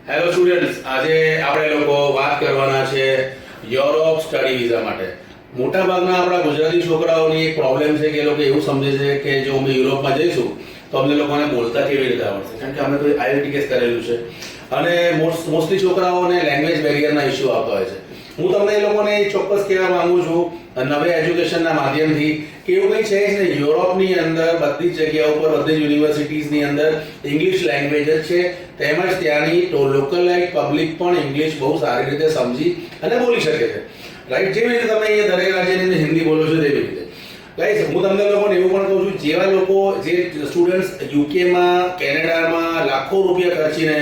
Hello students, આજે આપણે લોકો વાત કરવાના છે યુરોપ સ્ટડી વિઝા માટે. મોટાભાગના આપણા ગુજરાતી છોકરાઓની એક પ્રોબ્લેમ છે કે એ લોકો એવું સમજે છે કે જો અમે યુરોપમાં જઈશું તો અમને લોકોને બોલતા કેવી રીતે આવડશે, કારણ કે અમે તો IELTS કરેલું છે અને મોસ્ટલી છોકરાઓને લેંગ્વેજ બેરિયરના ઇસ્યુ આવતા હોય છે. હું તમને એ લોકોને ચોક્કસ કહેવા માંગુ છું નવે એજ્યુકેશનના માધ્યમથી કે એવું કંઈ છે જ નહીં. યુરોપની અંદર બધી જ જગ્યાઓ પર, બધી જ યુનિવર્સિટીઝની અંદર ઇંગ્લિશ લેંગ્વેજ જ છે. તેમજ ત્યાંની લોકલાઇટ પબ્લિક પણ ઇંગ્લિશ બહુ સારી રીતે સમજી અને બોલી શકે છે, રાઈટ? જેવી રીતે તમે અહીંયા દરેક રાજ્યની અંદર હિન્દી બોલો છો તેવી રીતે. ગાઈસ, હું તમને લોકોને એવું પણ કહું છું, જેવા લોકો જે સ્ટુડન્ટ્સ યુકેમાં, કેનેડામાં લાખો રૂપિયા ખર્ચીને,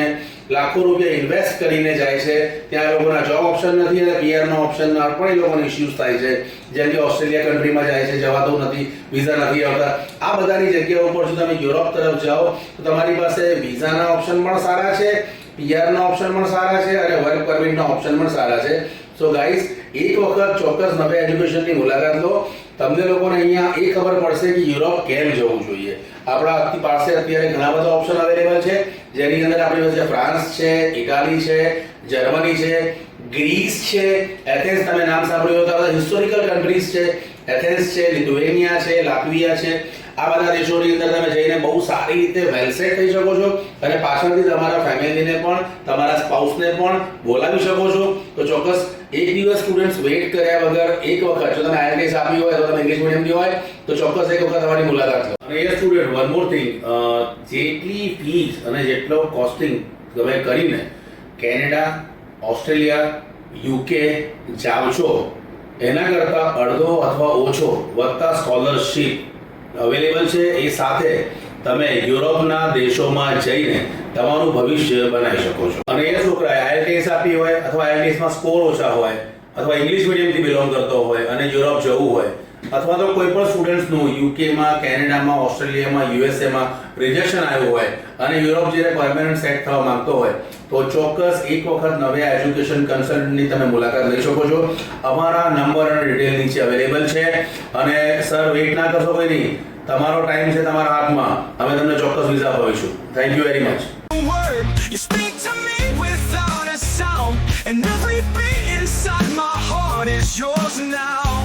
લાખો રૂપિયા ઇન્વેસ્ટ કરીને જાય છે, ત્યાં લોકોના જોબ ઓપ્શન નથી અને પીઆરનો ઓપ્શનના પણ એ લોકોને ઇશ્યુઝ થાય છે. જેમ કે ઓસ્ટ્રેલિયા કન્ટ્રીમાં જાય છે, જવાતું નથી, વિઝા નથી આવતા. આ બધાની જગ્યાઓ પર જો તમે યુરોપ તરફ જાઓ તો તમારી પાસે વિઝાના ઓપ્શન પણ સારા છે, પીઆરના ઓપ્શન પણ સારા છે અને વર્ક પરમિટના ઓપ્શન પણ સારા છે. સો ગાઈસ, એક વખત ચોક્કસ નવે એજ્યુકેશનની મુલાકાત લો. તમને લોકોને અહીંયા એ ખબર પડશે કે યુરોપ કેમ જવું જોઈએ. આપણા પાસે અત્યારે ઘણા બધા ઓપ્શન અવેલેબલ છે, જેની અંદર આપણી પાસે ફ્રાન્સ છે, ઇટાલી છે, જર્મની છે, ગ્રીસ છે, એથેન્સ, તમે નામ સાંભળ્યું હોય તો હિસ્ટોરિકલ કન્ટ્રીઝ છે. એથેન્સ છે, લિથુએનિયા છે, લાટવિયા છે. આ બધા દેશોની અંદર તમે જઈને બહુ સારી રીતે વેલસેટ થઈ શકો છો અને પાછળથી તમારા ફેમિલીને પણ, તમારા સ્પાઉસને પણ બોલાવી શકો છો. તો ચોક્કસ એક દિવસ સ્ટુડન્ટ્સ વેઇટ કર્યા વગર એક વખત, જો તમે IELTS આપી હોય તો તમે ઇંગ્લિશ મીડિયમથી હોય તો ચોક્કસ એક વખત તમારી મુલાકાત લો. અને એ સ્ટુડન્ટ, વન મોર થિંગ, જેટલી ફીસ અને જેટલો કોસ્ટિંગ તમે કરીને કેનેડા, ઓસ્ટ્રેલિયા, UK જાઓ છો એના કરતાં અડધો અથવા ઓછો વત્તા સ્કોલરશિપ અવેલેબલ છે. એ સાથે તમે યુરોપના દેશોમાં જઈને તમારું ભવિષ્ય બનાવી શકો છો. અને એ છોકરાએ IELTS આપી હોય અથવા IELTSમાં સ્કોર ઓછા હોય અથવા ઇંગ્લિશ મીડિયમથી બિલોંગ કરતો હોય અને યુરોપ જવું હોય, અથવા તો કોઈ પણ સ્ટુડન્ટ્સનું યુકેમાં, કેનેડામાં, ઓસ્ટ્રેલિયામાં, USAમાં રિજેક્શન આવ્યું હોય અને યુરોપ જ્યારે પરમેનન્ટ સેટ થવા માંગતો હોય તો ચોક્કસ એક વખત નવે એજ્યુકેશન કન્સલ્ટન્ટની તમે મુલાકાત લઈ શકો છો. અમારા નંબર અને ડિટેલ નીચે અવેલેબલ છે. અને સર, વેઇટ ના કરશો કોઈ નહીં, તમારો ટાઈમ છે તમારા હાથમાં, અમે તમને ચોક્કસ વિઝા અપાવીશું. Thank you very much. You speak to me without a sound, and every beat inside my heart is yours now.